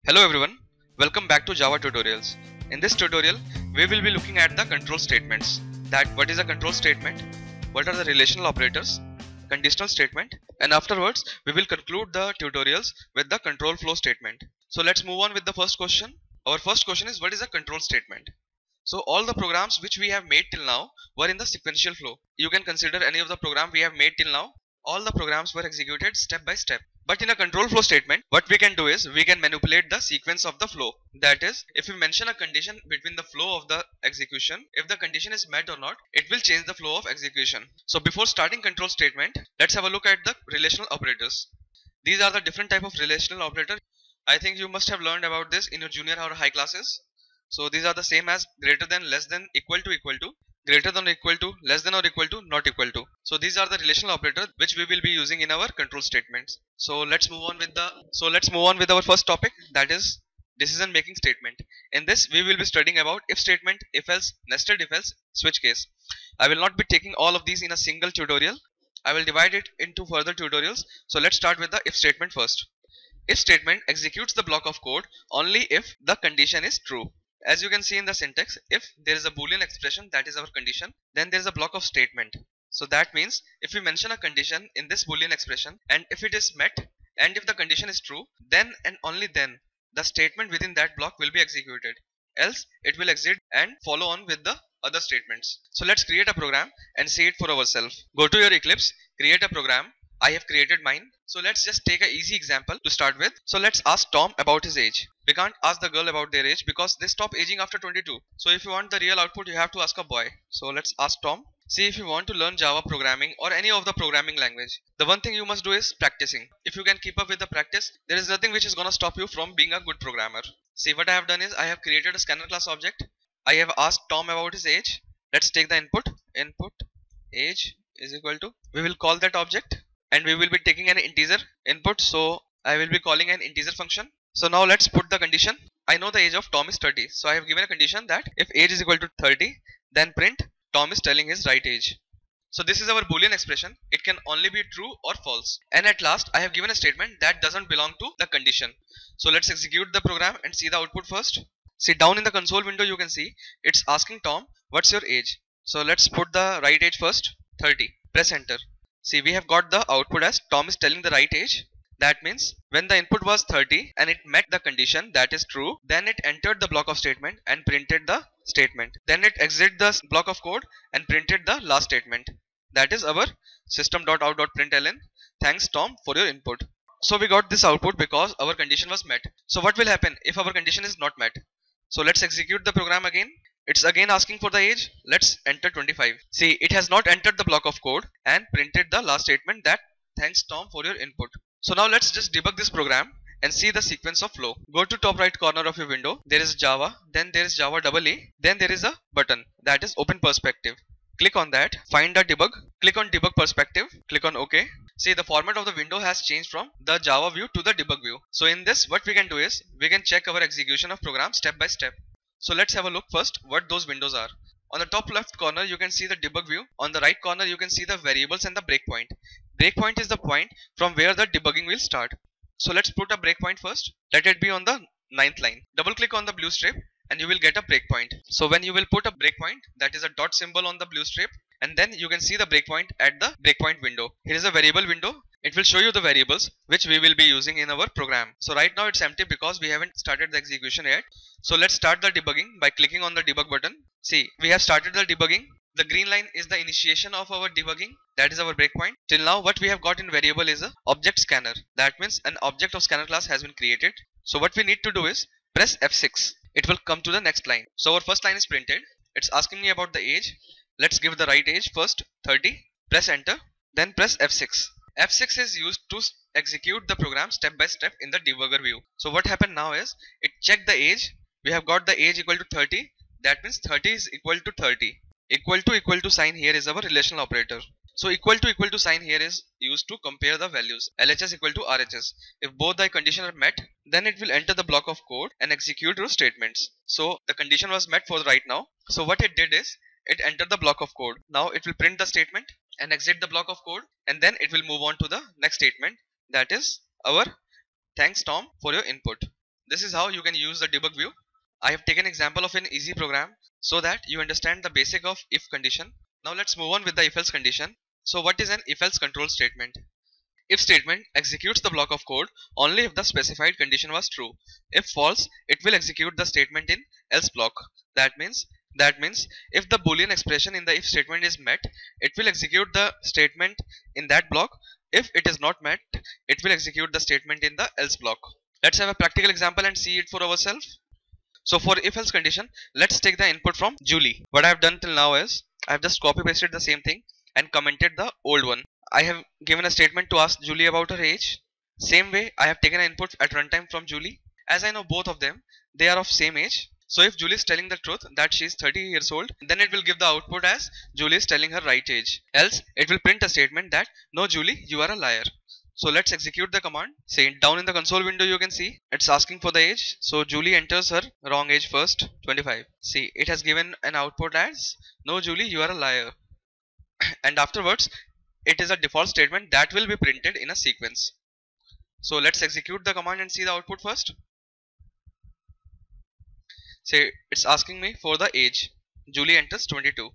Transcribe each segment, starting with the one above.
Hello everyone, welcome back to Java tutorials. In this tutorial, we will be looking at the control statements. That what is a control statement, what are the relational operators, conditional statement, and afterwards we will conclude the tutorials with the control flow statement. So let's move on with the first question. Our first question is, what is a control statement? So all the programs which we have made till now were in the sequential flow. You can consider any of the program we have made till now. All the programs were executed step by step. But in a control flow statement, what we can do is we can manipulate the sequence of the flow. That is, if we mention a condition between the flow of the execution, if the condition is met or not, it will change the flow of execution. So before starting control statement, let's have a look at the relational operators. These are the different type of relational operator. I think you must have learned about this in your junior or high classes. So these are the same as greater than, less than, equal to, greater than or equal to, less than or equal to, not equal to. So these are the relational operators which we will be using in our control statements. So let's move on with our first topic, that is decision making statement. In this we will be studying about if statement, if else, nested if else, switch case. I will not be taking all of these in a single tutorial. I will divide it into further tutorials. So let's start with the if statement first. If statement executes the block of code only if the condition is true. As you can see in the syntax, if there is a boolean expression, that is our condition, then there is a block of statement. So that means if we mention a condition in this boolean expression and if it is met and if the condition is true, then and only then the statement within that block will be executed. Else it will exit and follow on with the other statements. So let's create a program and see it for ourselves. Go to your Eclipse, create a program. I have created mine. So let's just take an easy example to start with. So let's ask Tom about his age. We can't ask the girl about their age because they stop aging after 22. So if you want the real output, you have to ask a boy. So let's ask Tom. See, if you want to learn Java programming or any of the programming language, the one thing you must do is practicing. If you can keep up with the practice, there is nothing which is gonna stop you from being a good programmer. See, what I have done is I have created a scanner class object. I have asked Tom about his age. Let's take the input age is equal to, we will call that object and we will be taking an integer input. So I will be calling an integer function. So now let's put the condition. I know the age of Tom is 30. So I have given a condition that if age is equal to 30, then print Tom is telling his right age. So this is our boolean expression. It can only be true or false. And at last I have given a statement that doesn't belong to the condition. So let's execute the program and see the output first. See, down in the console window you can see it's asking Tom, what's your age? So let's put the right age first, 30. Press enter. See, we have got the output as Tom is telling the right age. That means when the input was 30 and it met the condition that is true, then it entered the block of statement and printed the statement. Then it exited the block of code and printed the last statement. That is our system.out.println. Thanks Tom for your input. So we got this output because our condition was met. So what will happen if our condition is not met? So let's execute the program again. It's again asking for the age. Let's enter 25. See, it has not entered the block of code and printed the last statement that thanks Tom for your input. So now let's just debug this program and see the sequence of flow. Go to top right corner of your window. There is Java, then there is Java AA, then there is a button that is open perspective. Click on that, find the debug, click on debug perspective, click on OK. See, the format of the window has changed from the Java view to the debug view. So in this, what we can do is we can check our execution of program step by step. So let's have a look first what those windows are. On the top left corner you can see the debug view. On the right corner you can see the variables and the breakpoint. Breakpoint is the point from where the debugging will start. So let's put a breakpoint first. Let it be on the 9th line. Double click on the blue strip and you will get a breakpoint. So when you will put a breakpoint, that is a dot symbol on the blue strip, and then you can see the breakpoint at the breakpoint window. Here is a variable window. It will show you the variables which we will be using in our program. So right now it's empty because we haven't started the execution yet. So let's start the debugging by clicking on the debug button. See, we have started the debugging. The green line is the initiation of our debugging. That is our breakpoint. Till now what we have got in variable is a object scanner. That means an object of scanner class has been created. So what we need to do is press F6. It will come to the next line. So our first line is printed. It's asking me about the age. Let's give the right age first, 30. Press enter. Then press F6. F6 is used to execute the program step by step in the debugger view. So what happened now is it checked the age. We have got the age equal to 30. That means 30 is equal to 30. Equal to sign here is our relational operator. So equal to sign here is used to compare the values LHS equal to RHS. If both the conditions are met, then it will enter the block of code and execute those statements. So the condition was met for right now. So what it did is it entered the block of code. Now it will print the statement and exit the block of code, and then it will move on to the next statement, that is our thanks Tom for your input. This is how you can use the debug view. I have taken example of an easy program so that you understand the basic of if condition. Now let's move on with the if else condition. So what is an if else control statement? If statement executes the block of code only if the specified condition was true. If false, it will execute the statement in else block. That means if the boolean expression in the if statement is met, it will execute the statement in that block. If it is not met, it will execute the statement in the else block. Let's have a practical example and see it for ourselves. So for if else condition, let's take the input from Julie. What I have done till now is I have just copy pasted the same thing and commented the old one. I have given a statement to ask Julie about her age. Same way, I have taken an input at runtime from Julie. As I know both of them, they are of same age. So if Julie is telling the truth that she is 30 years old, then it will give the output as Julie is telling her right age. Else, it will print a statement that no Julie, you are a liar. So let's execute the command. Say down in the console window you can see it's asking for the age. So Julie enters her wrong age first, 25. See, it has given an output as no Julie, you are a liar. And afterwards, it is a default statement that will be printed in a sequence. So let's execute the command and see the output first. Say it's asking me for the age. Julie enters 22.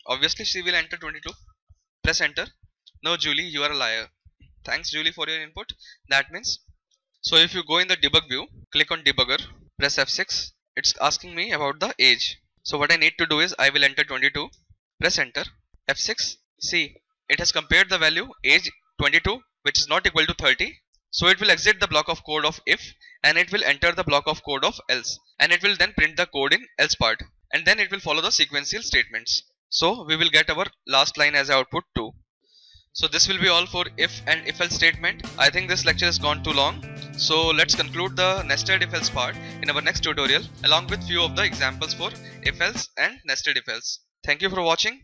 Obviously she will enter 22. Press enter. No Julie, you are a liar. Thanks Julie for your input. That means, so if you go in the debug view, click on debugger, press F6. It's asking me about the age. So what I need to do is I will enter 22. Press enter. F6. See, it has compared the value age 22 which is not equal to 30. So it will exit the block of code of if and it will enter the block of code of else, and it will then print the code in else part, and then it will follow the sequential statements. So we will get our last line as output 2. So this will be all for if and if else statement. I think this lecture has gone too long. So let's conclude the nested if else part in our next tutorial along with few of the examples for if else and nested if else. Thank you for watching.